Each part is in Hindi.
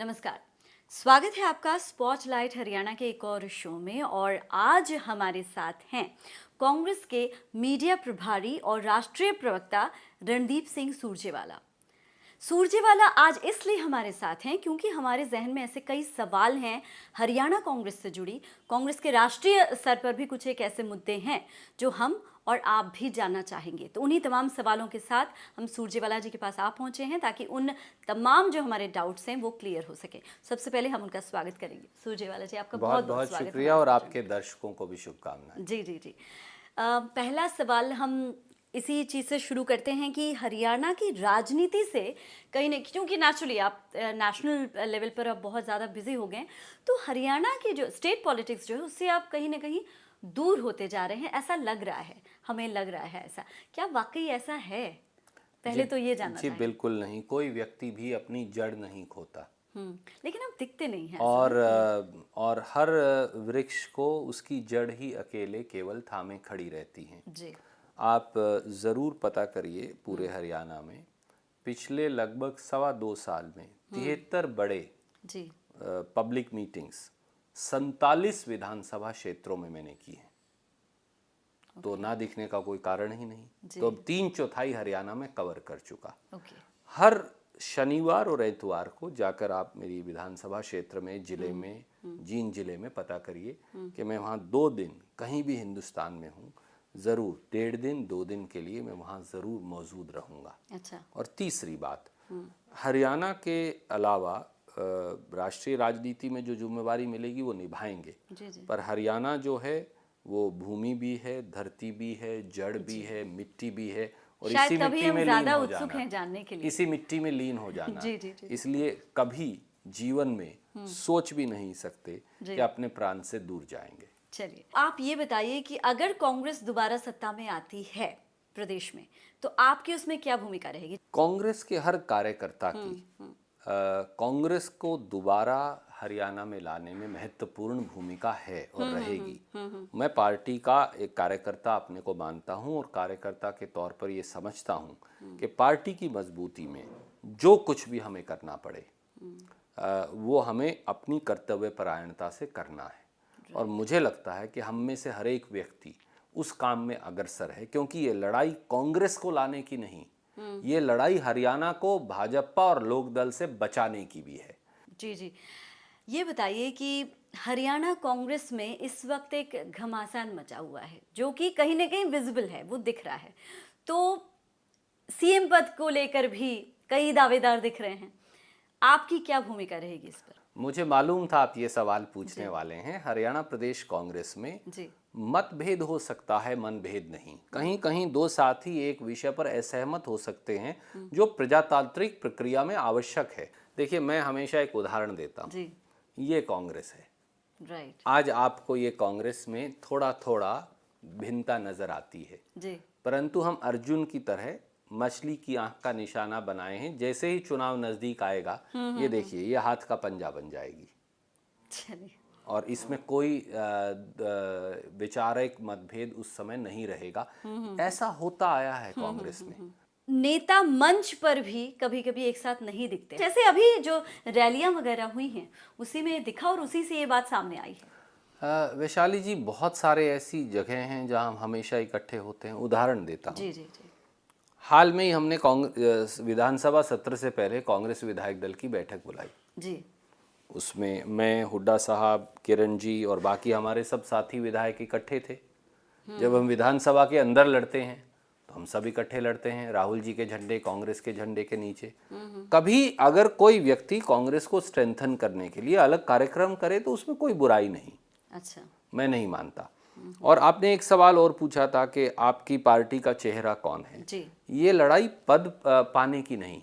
नमस्कार, स्वागत है आपका स्पॉटलाइट हरियाणा के एक और शो में। और आज हमारे साथ हैं कांग्रेस के मीडिया प्रभारी और राष्ट्रीय प्रवक्ता रणदीप सिंह सुरजेवाला आज इसलिए हमारे साथ हैं क्योंकि हमारे जहन में ऐसे कई सवाल हैं हरियाणा कांग्रेस से जुड़ी। कांग्रेस के राष्ट्रीय स्तर पर भी कुछ एक ऐसे मुद्दे हैं जो हम और आप भी जानना चाहेंगे। तो उन्हीं तमाम सवालों के साथ हम सुरजेवाला जी के पास आ पहुंचे हैं ताकि उन तमाम जो हमारे डाउट्स हैं वो क्लियर हो सके। सबसे पहले हम उनका स्वागत करेंगे। सुरजेवाला जी, आपका बहुत बहुत स्वागत। शुक्रिया और आपके दर्शकों को भी शुभकामनाएं। जी जी जी। पहला सवाल हम इसी चीज़ से शुरू करते हैं कि हरियाणा की राजनीति से कहीं ना, क्योंकि नेचुरली आप नेशनल लेवल पर अब बहुत ज़्यादा बिजी हो गए, तो हरियाणा की जो स्टेट पॉलिटिक्स जो है उससे आप कहीं ना कहीं दूर होते जा रहे हैं, ऐसा लग रहा है, हमें लग रहा है। ऐसा क्या वाकई ऐसा है? पहले तो ये जानना चाहिए। बिल्कुल नहीं, कोई व्यक्ति भी अपनी जड़ नहीं खोता। लेकिन आप दिखते नहीं हैं। और हर वृक्ष को उसकी जड़ ही अकेले केवल थामे खड़ी रहती हैं। जी। आप ज़रूर पता करिए, पूरे हरियाणा में पिछले लगभग 2.25 साल में 73 बड़े जी पब्लिक मीटिंग्स 47 विधानसभा क्षेत्रों में मैंने की है। तो ना दिखने का कोई कारण ही नहीं। तो अब 3/4 हरियाणा में कवर कर चुका। हर शनिवार और एतवार को जाकर आप मेरी विधानसभा क्षेत्र में, जिले में, जींद जिले में पता करिए कि मैं वहाँ 2 दिन कहीं भी हिंदुस्तान में हूँ, ज़रूर 1.5 दिन 2 दिन के लिए मैं वहाँ ज़रूर मौजूद रहूँगा। अच्छा। और तीसरी बात, हरियाणा के अलावा राष्ट्रीय राजनीति में जो जिम्मेवारी मिलेगी वो निभाएंगे। पर हरियाणा जो है वो भूमि भी है, धरती भी है, जड़ भी है, मिट्टी भी है, और इसी मिट्टी में लीन हो जाना, जानने के लिए। इसी मिट्टी में लीन हो जाना। जी, जी, जी। इसलिए कभी जीवन में सोच भी नहीं सकते कि अपने प्राण से दूर जाएंगे। चलिए, आप ये बताइए कि अगर कांग्रेस दोबारा सत्ता में आती है प्रदेश में, तो आपकी उसमें क्या भूमिका रहेगी? कांग्रेस के हर कार्यकर्ता की कांग्रेस को दोबारा हरियाणा में लाने में महत्वपूर्ण भूमिका है और रहेगी। मैं पार्टी का एक कार्यकर्ता अपने को मानता हूं और कार्यकर्ता के तौर पर ये समझता हूं कि पार्टी की मजबूती में जो कुछ भी हमें करना पड़े वो हमें अपनी कर्तव्यपरायणता से करना है। और मुझे लगता है कि हम में से हर एक व्यक्ति उस काम में अग्रसर है, क्योंकि ये लड़ाई कांग्रेस को लाने की नहीं, ये लड़ाई हरियाणा को भाजपा और लोकदल से बचाने की भी है। जी जी। ये बताइए कि हरियाणा कांग्रेस में इस वक्त एक घमासान मचा हुआ है जो कि कहीं ना कहीं विजिबल है, वो दिख रहा है। तो सीएम पद को लेकर भी कई दावेदार दिख रहे हैं, आपकी क्या भूमिका रहेगी इस पर? मुझे मालूम था आप ये सवाल पूछने वाले हैं। हरियाणा प्रदेश कांग्रेस में मतभेद हो सकता है, मनभेद नहीं। कहीं कहीं 2 साथी एक विषय पर असहमत हो सकते हैं जो प्रजातांत्रिक प्रक्रिया में आवश्यक है। देखिए, मैं हमेशा एक उदाहरण देता हूँ। ये कांग्रेस है, राइट। आज आपको ये कांग्रेस में थोड़ा थोड़ा भिन्नता नजर आती है जी। परंतु हम अर्जुन की तरह मछली की आंख का निशाना बनाए हैं। जैसे ही चुनाव नजदीक आएगा, ये देखिए, ये हाथ का पंजा बन जाएगी। चलिए। और इसमें कोई वैचारिक मतभेद उस समय नहीं रहेगा। ऐसा होता आया है कांग्रेस में। नेता मंच पर भी कभी कभी एक साथ नहीं दिखते, जैसे अभी जो रैलियां वगैरह हुई हैं उसी में दिखा और उसी से ये बात सामने आई है। वैशाली जी, बहुत सारे ऐसी जगह हैं जहां हम हमेशा इकट्ठे होते हैं। उदाहरण देता हूं। जी जी जी। हाल में ही हमने कांग्रेस विधानसभा सत्र से पहले कांग्रेस विधायक दल की बैठक बुलाई जी। उसमें मैं, हुड्डा साहब, किरण जी और बाकी हमारे सब साथी विधायक इकट्ठे थे। जब हम विधानसभा के अंदर लड़ते हैं तो हम सब इकट्ठे लड़ते हैं, राहुल जी के झंडे, कांग्रेस के झंडे के नीचे। कभी अगर कोई व्यक्ति कांग्रेस को स्ट्रेंथन करने के लिए अलग कार्यक्रम करे तो उसमें कोई बुराई नहीं। अच्छा, मैं नहीं मानता। और आपने एक सवाल और पूछा था कि आपकी पार्टी का चेहरा कौन है जी। ये लड़ाई पद पाने की नहीं।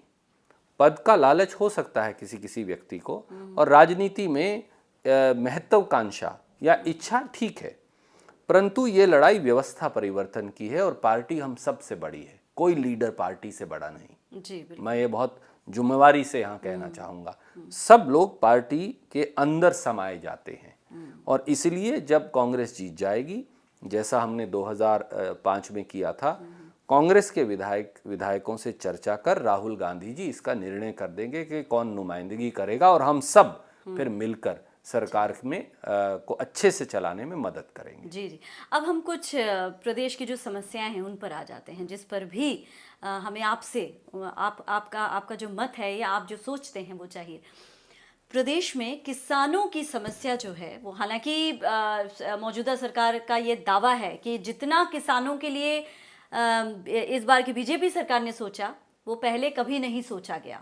पद का लालच हो सकता है किसी किसी व्यक्ति को, और राजनीति में महत्वाकांक्षा या इच्छा ठीक है, परंतु ये लड़ाई व्यवस्था परिवर्तन की है और पार्टी हम सबसे बड़ी है, कोई लीडर पार्टी से बड़ा नहीं जी। मैं ये बहुत जिम्मेवारी से यहाँ कहना चाहूँगा। सब लोग पार्टी के अंदर समाये जाते हैं, और इसलिए जब कांग्रेस जीत जाएगी, जैसा हमने 2005 में किया था, कांग्रेस के विधायकों से चर्चा कर राहुल गांधी जी इसका निर्णय कर देंगे कि कौन नुमाइंदगी करेगा, और हम सब फिर मिलकर सरकार में को अच्छे से चलाने में मदद करेंगे। जी जी। अब हम कुछ प्रदेश की जो समस्याएं हैं उन पर आ जाते हैं, जिस पर भी हमें आपसे आपका जो मत है या आप जो सोचते हैं वो चाहिए। प्रदेश में किसानों की समस्या जो है वो, हालांकि मौजूदा सरकार का ये दावा है कि जितना किसानों के लिए इस बार की बीजेपी सरकार ने सोचा वो पहले कभी नहीं सोचा गया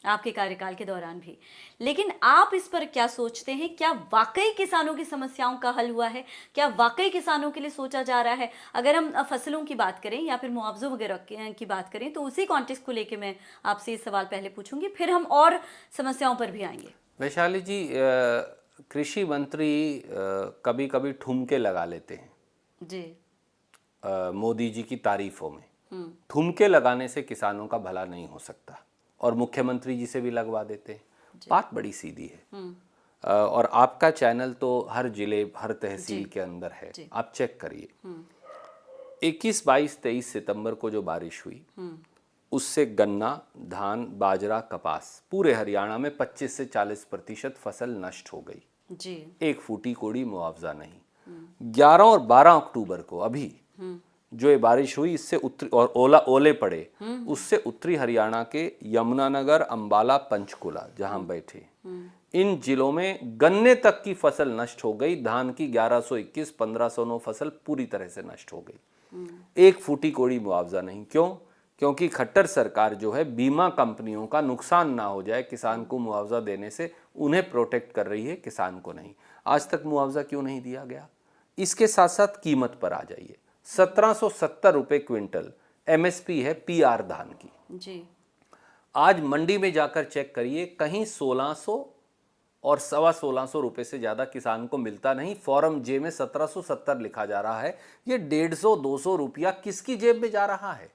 आपके कार्यकाल के दौरान भी। लेकिन आप इस पर क्या सोचते हैं? क्या वाकई किसानों की समस्याओं का हल हुआ है? क्या वाकई किसानों के लिए सोचा जा रहा है? अगर हम फसलों की बात करें या फिर मुआवजों वगैरह की बात करें तो उसी कॉन्टेक्स्ट को लेकर मैं आपसे ये सवाल पहले पूछूंगी, फिर हम और समस्याओं पर भी आएंगे। वैशाली जी, कृषि मंत्री कभी कभी ठुमके लगा लेते हैं जी। मोदी जी की तारीफों में। ठुमके लगाने से किसानों का भला नहीं हो सकता, और मुख्यमंत्री जी से भी लगवा देते हैं। बात बड़ी सीधी है। और आपका चैनल तो हर जिले हर तहसील के अंदर है, आप चेक करिए। 21, 22, 23 सितंबर को जो बारिश हुई उससे गन्ना, धान, बाजरा, कपास पूरे हरियाणा में 25 से 40% फसल नष्ट हो गई जी। एक फूटी कोड़ी मुआवजा नहीं। 11 और 12 अक्टूबर को अभी जो ये बारिश हुई इससे उत्तरी और ओले पड़े, उससे उत्तरी हरियाणा के यमुनानगर, अंबाला, पंचकुला जहां बैठे, इन जिलों में गन्ने तक की फसल नष्ट हो गई। धान की 1121, 1509 फसल पूरी तरह से नष्ट हो गई। एक फूटी कोड़ी मुआवजा नहीं। क्यों? क्योंकि खट्टर सरकार जो है बीमा कंपनियों का नुकसान ना हो जाए किसान को मुआवजा देने से, उन्हें प्रोटेक्ट कर रही है, किसान को नहीं। आज तक मुआवजा क्यों नहीं दिया गया? इसके साथ साथ कीमत पर आ जाइए। 1770 रुपए क्विंटल एमएसपी है पीआर धान की जी। आज मंडी में जाकर चेक करिए, कहीं 1600 और 1650 रुपए से ज्यादा किसान को मिलता नहीं। फॉर्म जे में 1770 लिखा जा रहा है। ये 150-200 रुपया किसकी जेब में जा रहा है?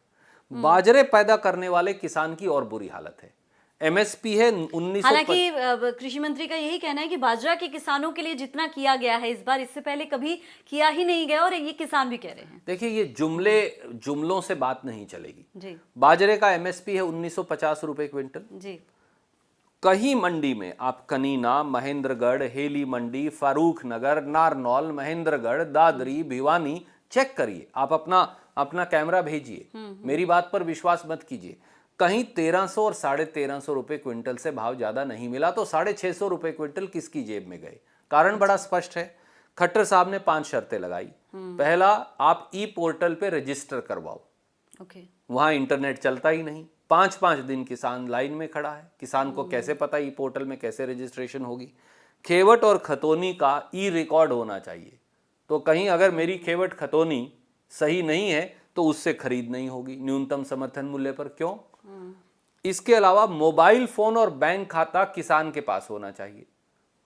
बाजरे पैदा करने वाले किसान की और बुरी हालत है। एमएसपी है 19। हालांकि कृषि मंत्री का यही कहना है कि बाजरा के किसानों के लिए जितना किया गया है इस बार, इससे पहले कभी किया ही नहीं गया, और ये किसान भी कह रहे हैं। देखिए, ये जुमलों से बात नहीं चलेगी जी। बाजरे का एमएसपी है 1950 रुपए क्विंटल जी। कहीं मंडी में आप कनीना, महेंद्रगढ़, हेली मंडी, फारूक नगर, नारनौल, महेंद्रगढ़, दादरी, भिवानी चेक करिए। आप अपना कैमरा भेजिए, मेरी बात पर विश्वास मत कीजिए। कहीं 1300 और 1350 रुपए क्विंटल से भाव ज्यादा नहीं मिला, तो 650 रुपए क्विंटल किसकी जेब में गए? कारण बड़ा स्पष्ट है। खट्टर साहब ने 5 शर्तें लगाई। पहला, आप ई पोर्टल पे रजिस्टर करवाओ। ओके। वहां इंटरनेट चलता ही नहीं। 5-5 दिन किसान लाइन में खड़ा है। किसान को कैसे पता ई पोर्टल में कैसे रजिस्ट्रेशन होगी? खेवट और खतौनी का ई रिकॉर्ड होना चाहिए। तो कहीं अगर मेरी खेवट खतौनी सही नहीं है तो उससे खरीद नहीं होगी न्यूनतम समर्थन मूल्य पर। क्यों? इसके अलावा मोबाइल फोन और बैंक खाता किसान के पास होना चाहिए।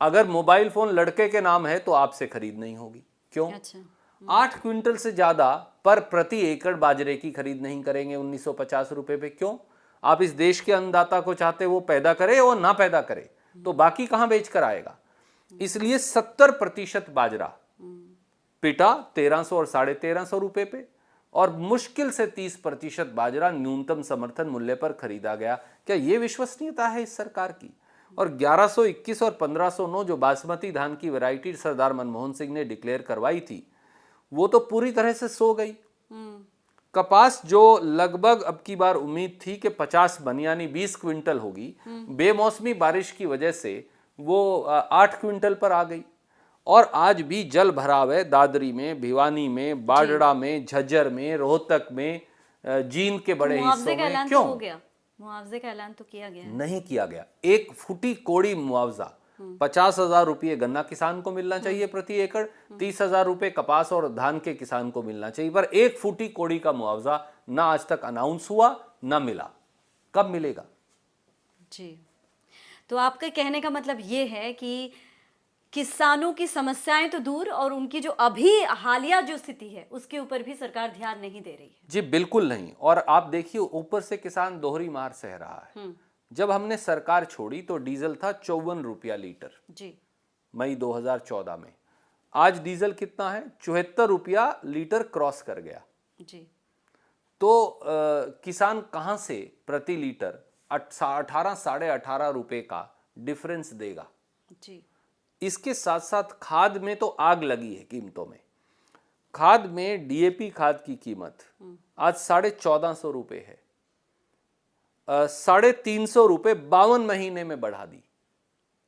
अगर मोबाइल फोन लड़के के नाम है तो आपसे खरीद नहीं होगी। क्यों? अच्छा। 8 क्विंटल से ज्यादा पर प्रति एकड़ बाजरे की खरीद नहीं करेंगे 1950 रुपए पे। क्यों? आप इस देश के अन्नदाता को चाहते वो पैदा करे और ना पैदा करे तो बाकी कहां बेच कर आएगा? इसलिए 70% बाजरा पिटा 1300 और 1350 रुपए पे, और मुश्किल से 30% बाजरा न्यूनतम समर्थन मूल्य पर खरीदा गया। क्या यह विश्वसनीयता है इस सरकार की? और 1121 और 1509 जो बासमती धान की वैरायटी सरदार मनमोहन सिंह ने डिक्लेयर करवाई थी, वो तो पूरी तरह से सो गई। कपास जो लगभग अब की बार उम्मीद थी कि 50 मन यानी 20 क्विंटल होगी, बेमौसमी बारिश की वजह से वो 8 क्विंटल पर आ गई। और आज भी जल भराव है दादरी में, भिवानी में, बाडड़ा में, झज्जर में, रोहतक में, जींद के बड़े हिस्सों में। क्यों? मुआवजे का ऐलान तो किया गया है। नहीं किया गया। एक फुटी कोड़ी मुआवजा 50,000 रुपये गन्ना किसान को मिलना चाहिए प्रति एकड़, 30,000 रुपये कपास और धान के किसान को मिलना चाहिए, पर एक फुटी कोड़ी का मुआवजा ना आज तक अनाउंस हुआ ना मिला। कब मिलेगा? जी। तो आपका कहने का मतलब ये है कि किसानों की समस्याएं तो दूर, और उनकी जो अभी हालिया जो स्थिति है उसके ऊपर भी सरकार ध्यान नहीं दे रही है। जी बिल्कुल नहीं। और आप देखिए, ऊपर से किसान दोहरी मार सह रहा है। जब हमने सरकार छोड़ी तो डीजल था 54 रुपया लीटर जी, मई 2014 में। आज डीजल कितना है? 74 रुपया लीटर क्रॉस कर गया। जी। तो किसान कहाँ से प्रति लीटर 18 साढ़े 18 रुपए का डिफरेंस देगा जी। इसके साथ साथ खाद में तो आग लगी है कीमतों में। खाद में डीएपी खाद की कीमत आज 1450 रुपए है, 350 रुपए 52 महीने में बढ़ा दी।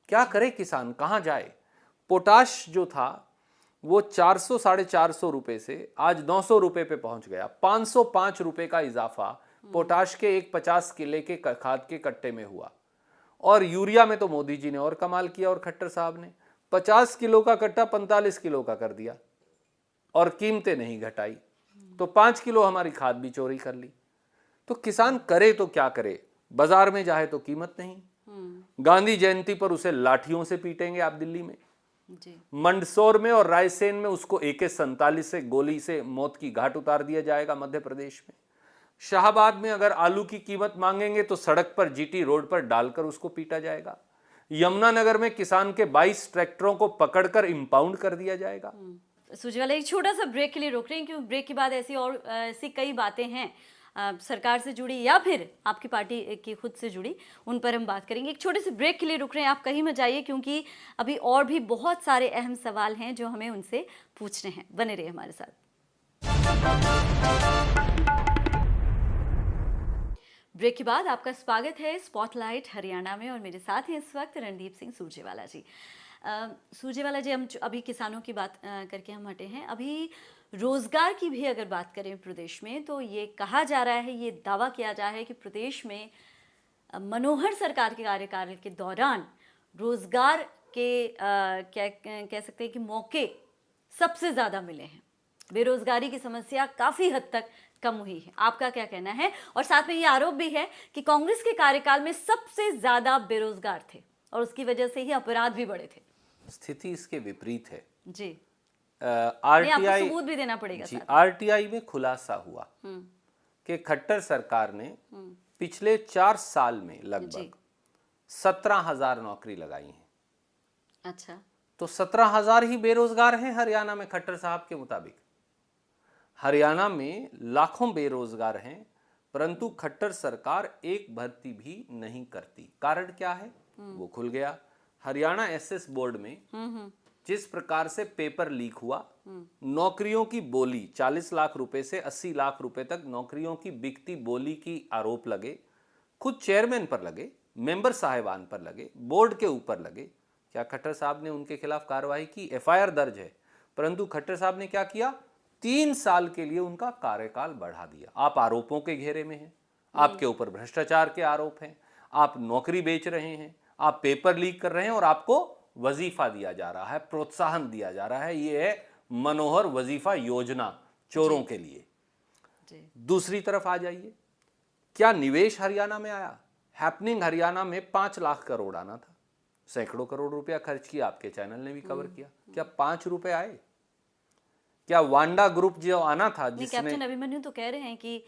क्या करे किसान, कहाँ जाए? पोटाश जो था वो 400 साढ़े 400 रुपए से आज 900 रुपए पे पहुंच गया। 505 रुपए का इजाफा पोटाश के एक 50 किले के खाद के कट्टे में हुआ। और यूरिया में तो मोदी जी ने और कमाल किया, और खट्टर साहब ने 50 किलो का कट्टा 45 किलो का कर दिया और कीमतें नहीं घटाई, तो 5 किलो हमारी खाद भी चोरी कर ली। तो किसान करे तो क्या करे? बाजार में जाए तो कीमत नहीं, गांधी जयंती पर उसे लाठियों से पीटेंगे आप दिल्ली में जी। मंदसौर में और रायसेन में उसको AK-47 से गोली से मौत की घाट उतार दिया जाएगा मध्य प्रदेश में। शाहबाद में अगर आलू की कीमत मांगेंगे तो सड़क पर जीटी रोड पर डालकर उसको पीटा जाएगा। यमुनानगर में किसान के 22 ट्रैक्टरों को पकड़कर इंपाउंड कर दिया जाएगा। सुरजेवाला, एक छोटा सा ब्रेक के लिए रोक रहे हैं क्योंकि ब्रेक के बाद ऐसी कई बातें हैं सरकार से जुड़ी या फिर आपकी पार्टी की खुद से जुड़ी, उन पर हम बात करेंगे। एक छोटे से ब्रेक के लिए रुक रहे हैं, आप कहीं मत जाइए क्योंकि अभी और भी बहुत सारे अहम सवाल हैं जो हमें उनसे पूछने हैं। बने रहिए हमारे साथ। ब्रेक के बाद आपका स्वागत है स्पॉटलाइट हरियाणा में, और मेरे साथ हैं इस वक्त रणदीप सिंह सुरजेवाला जी। सुरजेवाला जी, हम अभी किसानों की बात करके हम हटे हैं। अभी रोजगार की भी अगर बात करें प्रदेश में, तो ये कहा जा रहा है, ये दावा किया जा रहा है कि प्रदेश में मनोहर सरकार के कार्यकाल के दौरान रोजगार के क्या कह सकते हैं कि मौके सबसे ज़्यादा मिले हैं। बेरोजगारी की समस्या काफ़ी हद तक कम हुई है। आपका क्या कहना है? और साथ में ये आरोप भी है कि कांग्रेस के कार्यकाल में सबसे ज़्यादा बेरोजगार थे और उसकी वजह से ही अपराध भी बढ़े थे। स्थिति इसके विपरीत है जी। आरटीआई सबूत भी देना पड़ेगा जी। आरटीआई में खुलासा हुआ कि खट्टर सरकार ने पिछले 4 साल में लगभग 17,000 नौकरी लगाई हैं। अच्छा, तो 17,000 ही बेरोजगार हैं हरियाणा में खट्टर साहब के मुताबिक। हरियाणा में लाखों बेरोजगार हैं, परंतु खट्टर सरकार एक भर्ती भी नहीं करती। कारण क्या है? वो खुल गया। हरियाणा एसएस बोर्ड में जिस प्रकार से पेपर लीक हुआ, नौकरियों की बोली 40 लाख रुपए से 80 लाख रुपए तक नौकरियों की बिकती बोली की आरोप लगे। खुद चेयरमैन पर लगे, मेंबर साहिबान पर लगे, बोर्ड के ऊपर लगे। क्या खट्टर साहब ने उनके खिलाफ कार्रवाई की? FIR दर्ज है, परंतु खट्टर साहब ने क्या किया? 3 साल के लिए उनका कार्यकाल बढ़ा दिया। आप आरोपों के घेरे में हैं, आपके ऊपर भ्रष्टाचार के आरोप हैं, आप नौकरी बेच रहे हैं, आप पेपर लीक कर रहे हैं और आपको वजीफा दिया जा रहा है, प्रोत्साहन दिया जा रहा है। ये है मनोहर वजीफा योजना चोरों के लिए। दूसरी तरफ आ जाइए, क्या निवेश हरियाणा में आया? हैपनिंग हरियाणा में 5 लाख करोड़ आना था, सैकड़ों करोड़ रुपया खर्च किया। आपके चैनल ने भी कवर किया। क्या 5 रुपए आए? क्या वांडा ग्रुप जो आना था, जिसमें कैप्टन अभिमन्यु तो कह रहे हैं कि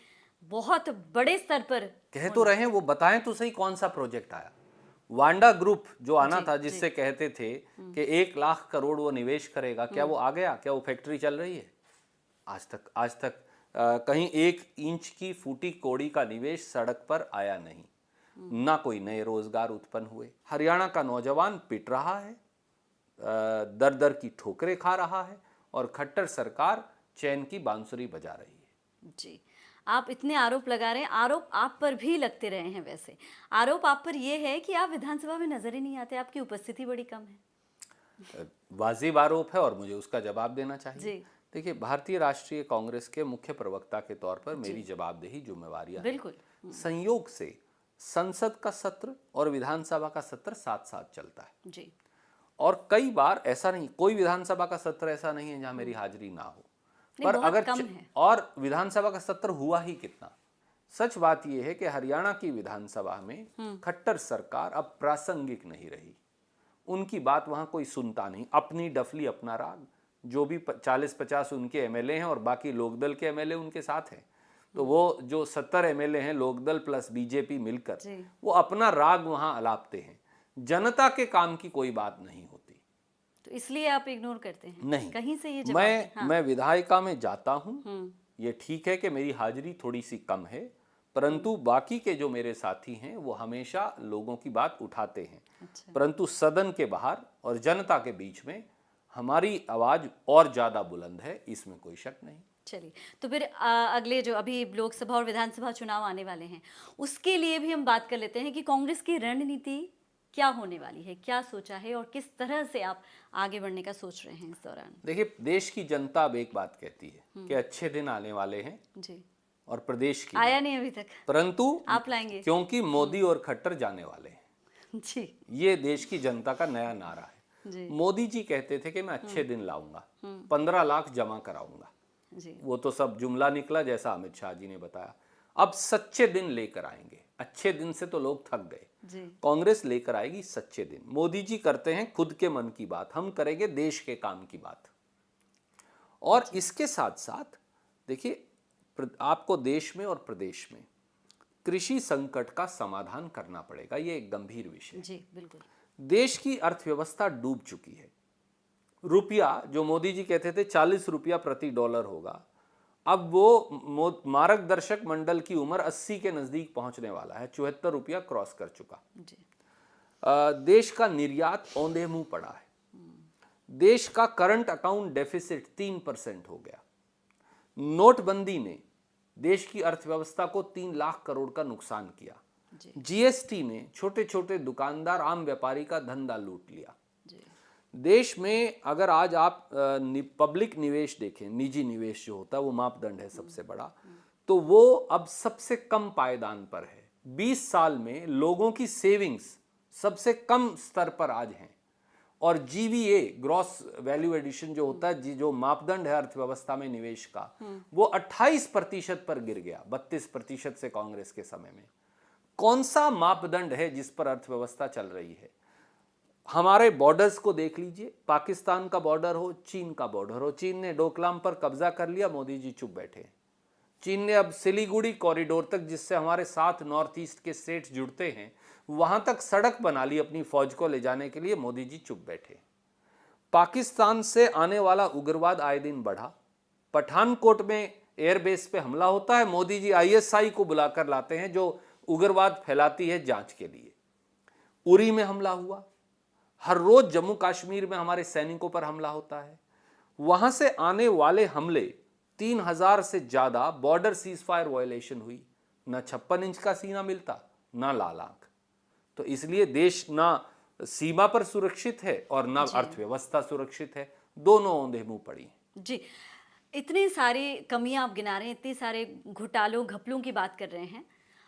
बहुत बड़े स्तर पर कह तो रहे हैं, वो बताएं तो सही कौन सा प्रोजेक्ट आया। वांडा ग्रुप जो आना था, जिससे कहते थे कि 1 लाख करोड़ वो निवेश करेगा, क्या वो आ गया? क्या वो फैक्ट्री चल रही है? आज तक कहीं 1 इंच की फूटी कोड़ी का निवेश सड़क पर आया नहीं, ना कोई नए रोजगार उत्पन्न हुए। हरियाणा का नौजवान पिट रहा है, दर दर की ठोकरें खा रहा है, और खट्टर सरकार चैन की बांसुरी बजा रही है। जी, आप इतने आरोप लगा रहे हैं, आरोप आप पर भी लगते रहे हैं। वैसे आरोप आप पर यह है कि आप विधानसभा में नजर ही नहीं आते, आपकी उपस्थिति बड़ी कम है। वाजिब आरोप है और मुझे उसका जवाब देना चाहिए। जी। देखिए, भारतीय राष्ट्रीय कांग्रेस के मुख्य प्रवक्ता के तौर पर मेरी जवाबदेही जिम्मेवारियां बिल्कुल। संयोग से संसद का सत्र और विधानसभा का सत्र साथ साथ चलता है जी। और कई बार ऐसा नहीं, कोई विधानसभा का सत्र ऐसा नहीं है जहां मेरी हाजिरी ना हो, पर अगर और विधानसभा का सत्र हुआ ही कितना। सच बात यह है कि हरियाणा की विधानसभा में खट्टर सरकार अब प्रासंगिक नहीं रही। उनकी बात वहां कोई सुनता नहीं। अपनी डफली अपना राग, जो भी 40-50 उनके एमएलए हैं और बाकी लोकदल के एमएलए उनके साथ हैं, तो वो जो 70 एमएलए हैं लोकदल प्लस बीजेपी मिलकर, वो अपना राग वहां अलापते हैं। जनता के काम की कोई बात नहीं होती, तो इसलिए आप इग्नोर करते हैं? नहीं, कहीं से ये मैं विधायिका में जाता हूं, ये ठीक है कि मेरी हाजिरी थोड़ी सी कम है, परंतु बाकी के जो मेरे साथी हैं वो हमेशा लोगों की बात उठाते हैं। अच्छा। परंतु सदन के बाहर और जनता के बीच में हमारी आवाज और ज्यादा बुलंद है, इसमें कोई शक नहीं। चलिए, तो फिर अगले जो अभी लोकसभा और विधानसभा चुनाव आने वाले हैं, उसके लिए भी हम बात कर लेते हैं कि कांग्रेस की रणनीति क्या होने वाली है, क्या सोचा है और किस तरह से आप आगे बढ़ने का सोच रहे हैं इस दौरान। देखिए, देश की जनता अब एक बात कहती है कि अच्छे दिन आने वाले हैं जी। और प्रदेश की आया नहीं अभी तक, परंतु आप लाएंगे। क्योंकि मोदी और खट्टर जाने वाले हैं, जी ये देश की जनता का नया नारा है। जी मोदी जी कहते थे कि मैं अच्छे दिन लाऊंगा, 15 लाख जमा कराऊंगा। जी वो तो सब जुमला निकला, जैसा अमित शाह जी ने बताया। अब सच्चे दिन लेकर आएंगे। अच्छे दिन से तो लोग थक गए, जी कांग्रेस लेकर आएगी सच्चे दिन। मोदी जी करते हैं खुद के मन की बात, हम करेंगे देश के काम की बात। और इसके साथ साथ देखिए, आपको देश में और प्रदेश में कृषि संकट का समाधान करना पड़ेगा, ये एक गंभीर विषय है। जी बिल्कुल। देश की अर्थव्यवस्था डूब चुकी है। रुपया, जो मोदी जी कहते थे 40 रुपया प्रति डॉलर होगा, अब वो मार्गदर्शक मंडल की उम्र 80 के नजदीक पहुंचने वाला है, 74 रुपया क्रॉस कर चुका। जी देश का निर्यात औंधे मुंह पड़ा है। देश का करंट अकाउंट डेफिसिट 3% हो गया। नोटबंदी ने देश की अर्थव्यवस्था को 3 लाख करोड़ का नुकसान किया। जी जीएसटी ने छोटे छोटे दुकानदार, आम व्यापारी का धंधा लूट लिया। जी देश में अगर आज आप पब्लिक निवेश देखें, निजी निवेश जो होता है वो मापदंड है सबसे बड़ा, तो वो अब सबसे कम पायदान पर है। 20 साल में लोगों की सेविंग्स सबसे कम स्तर पर आज हैं, और जीवीए, ग्रॉस वैल्यू एडिशन जो होता है, जो मापदंड है अर्थव्यवस्था में निवेश का, वो 28% पर गिर गया, 32% से कांग्रेस के समय में। कौन सा मापदंड है जिस पर अर्थव्यवस्था चल रही है? हमारे बॉर्डर्स को देख लीजिए, पाकिस्तान का बॉर्डर हो, चीन का बॉर्डर हो, चीन ने डोकलाम पर कब्जा कर लिया, मोदी जी चुप बैठे। चीन ने अब सिलीगुड़ी कॉरिडोर तक, जिससे हमारे 7 नॉर्थ ईस्ट के स्टेट्स जुड़ते हैं, वहां तक सड़क बना ली अपनी फौज को ले जाने के लिए, मोदी जी चुप बैठे। पाकिस्तान से आने वाला उग्रवाद आए दिन बढ़ा। पठानकोट में एयरबेस पे हमला होता है, मोदी जी आईएसआई को बुलाकर लाते हैं जो उग्रवाद फैलाती है जांच के लिए। उरी में हमला हुआ। हर रोज जम्मू कश्मीर में हमारे सैनिकों पर हमला होता है। वहां से आने वाले हमले 3000 से ज्यादा बॉर्डर सीज फायर वायलेशन हुई। ना 56 इंच का सीना मिलता, ना लाल आंख। तो इसलिए देश ना सीमा पर सुरक्षित है और ना अर्थव्यवस्था सुरक्षित है, दोनों औंधे मुंह पड़ी हैं। जी, इतनी सारी कमियां आप गिना रहे हैं, इतने सारे घोटालों घपलों की बात कर रहे हैं।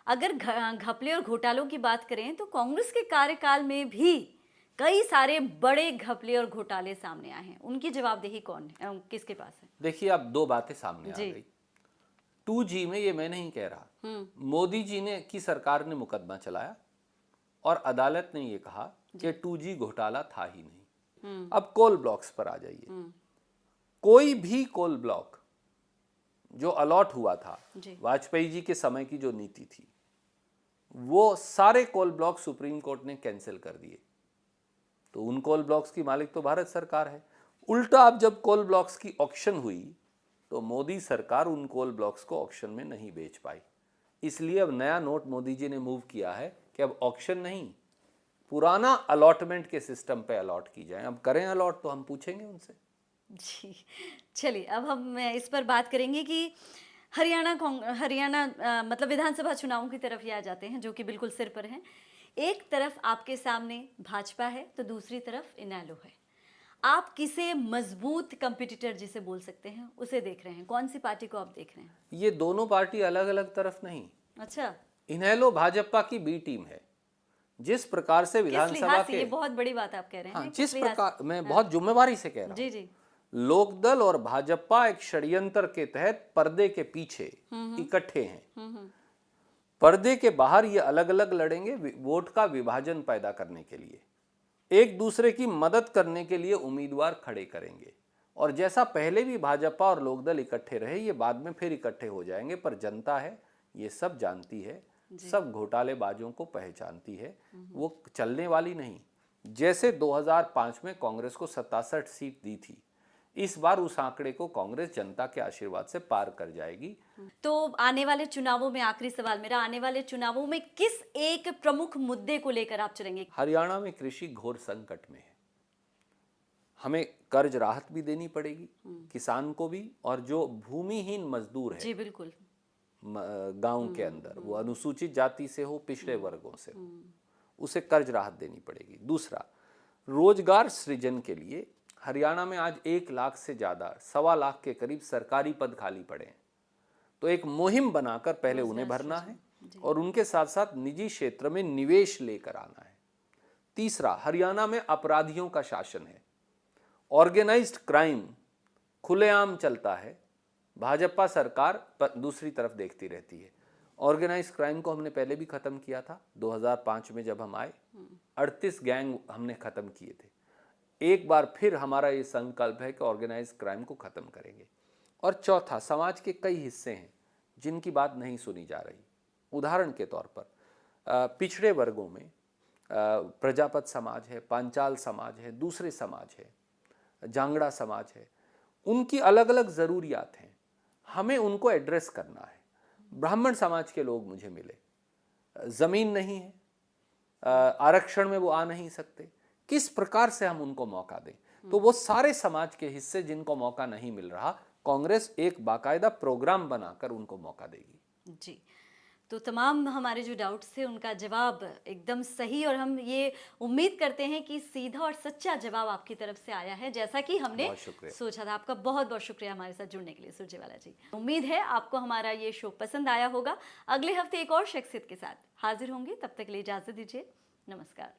अगर घपले और घोटालों की बात करें तो कांग्रेस के कार्यकाल में भी कई सारे बड़े घपले और घोटाले सामने आए हैं, उनकी जवाबदेही कौन है, किसके पास है? देखिए, अब 2 बातें सामने आ गई। 2G में, ये मैं नहीं कह रहा, मोदी जी ने की सरकार ने मुकदमा चलाया और अदालत ने ये कहा कि 2G घोटाला था ही नहीं। अब कोल ब्लॉक्स पर आ जाइए। कोई भी कोल ब्लॉक जो अलॉट हुआ था, वाजपेयी जी के समय की जो नीति थी, वो सारे कोल ब्लॉक सुप्रीम कोर्ट ने कैंसिल कर दिए। तो उन कोल ब्लॉक्स की मालिक तो भारत सरकार है। उल्टा अब जब कोल ब्लॉक्स की ऑक्शन हुई तो मोदी सरकार उन कोल ब्लॉक्स को ऑक्शन में नहीं बेच पाई। इसलिए अब नया नोट मोदी जी ने मूव किया है कि अब ऑक्शन नहीं, पुराना अलॉटमेंट के सिस्टम पे अलॉट की जाए। अब करें अलॉट तो हम पूछेंगे उनसे। जी, चलिए, अब हम इस पर बात करेंगे कि हरियाणा मतलब विधानसभा चुनावों की तरफ ही आ जाते हैं, जो कि बिल्कुल सिर पर हैं। एक तरफ आपके सामने भाजपा है तो दूसरी तरफ इनेलो है। आप किसे मजबूत कंपटीटर जिसे बोल सकते हैं उसे देख रहे हैं? कौन सी पार्टी को आप देख रहे हैं? ये दोनों पार्टी अलग अलग तरफ नहीं। अच्छा, इनेलो भाजपा की बी टीम है। जिस प्रकार से विधानसभा के, ये बहुत बड़ी बात आप कह रहे हैं। हाँ, जिस प्रकार, मैं बहुत जिम्मेवारी से कह रहा हूं, जी जी, लोकदल और भाजपा एक षड्यंत्र के तहत पर्दे के पीछे इकट्ठे हैं। पर्दे के बाहर ये अलग अलग लड़ेंगे वोट का विभाजन पैदा करने के लिए, एक दूसरे की मदद करने के लिए उम्मीदवार खड़े करेंगे। और जैसा पहले भी भाजपा और लोकदल इकट्ठे रहे, ये बाद में फिर इकट्ठे हो जाएंगे। पर जनता है, ये सब जानती है, सब घोटालेबाजों को पहचानती है, वो चलने वाली नहीं। जैसे 2005 में कांग्रेस को 67 सीट दी थी, इस बार उस आंकड़े को कांग्रेस जनता के आशीर्वाद से पार कर जाएगी। तो आने वाले चुनावों में, आखिरी सवाल मेरा, आने वाले चुनावों में किस एक प्रमुख मुद्दे को लेकर आप चलेंगे? हरियाणा में कृषि घोर संकट में है, हमें कर्ज राहत भी देनी पड़ेगी किसान को भी, और जो भूमिहीन मजदूर है जी बिल्कुल गांव के अंदर, वो अनुसूचित जाति से हो, पिछड़े वर्गों से हो, उसे कर्ज राहत देनी पड़ेगी। दूसरा, रोजगार सृजन के लिए हरियाणा में आज 1 लाख से ज्यादा, 1.25 लाख के करीब सरकारी पद खाली पड़े हैं, तो एक मुहिम बनाकर पहले उन्हें भरना है और उनके साथ साथ निजी क्षेत्र में निवेश लेकर आना है। तीसरा, हरियाणा में अपराधियों का शासन है, ऑर्गेनाइज्ड क्राइम खुलेआम चलता है, भाजपा सरकार दूसरी तरफ देखती रहती है। ऑर्गेनाइज्ड क्राइम को हमने पहले भी खत्म किया था, 2005 में जब हम आए 38 गैंग हमने खत्म किए थे। एक बार फिर हमारा ये संकल्प है कि ऑर्गेनाइज्ड क्राइम को खत्म करेंगे। और चौथा, समाज के कई हिस्से हैं जिनकी बात नहीं सुनी जा रही। उदाहरण के तौर पर पिछड़े वर्गों में प्रजापत समाज है, पांचाल समाज है, दूसरे समाज है, जांगड़ा समाज है, उनकी अलग अलग ज़रूरियात हैं, हमें उनको एड्रेस करना है। ब्राह्मण समाज के लोग मुझे मिले, ज़मीन नहीं है, आरक्षण में वो आ नहीं सकते, किस प्रकार से हम उनको मौका दें? तो वो सारे समाज के हिस्से जिनको मौका नहीं मिल रहा, कांग्रेस एक बाकायदा प्रोग्राम बनाकर उनको मौका देगी। जी, तो तमाम हमारे जो डाउट्स थे उनका जवाब एकदम सही, और हम ये उम्मीद करते हैं कि सीधा और सच्चा जवाब आपकी तरफ से आया है, जैसा कि हमने सोचा था। आपका बहुत बहुत शुक्रिया हमारे साथ जुड़ने के लिए सुरजेवाला जी। उम्मीद है आपको हमारा ये शो पसंद आया होगा। अगले हफ्ते एक और शख्सियत के साथ हाजिर होंगे, तब तक के लिए इजाजत दीजिए। नमस्कार।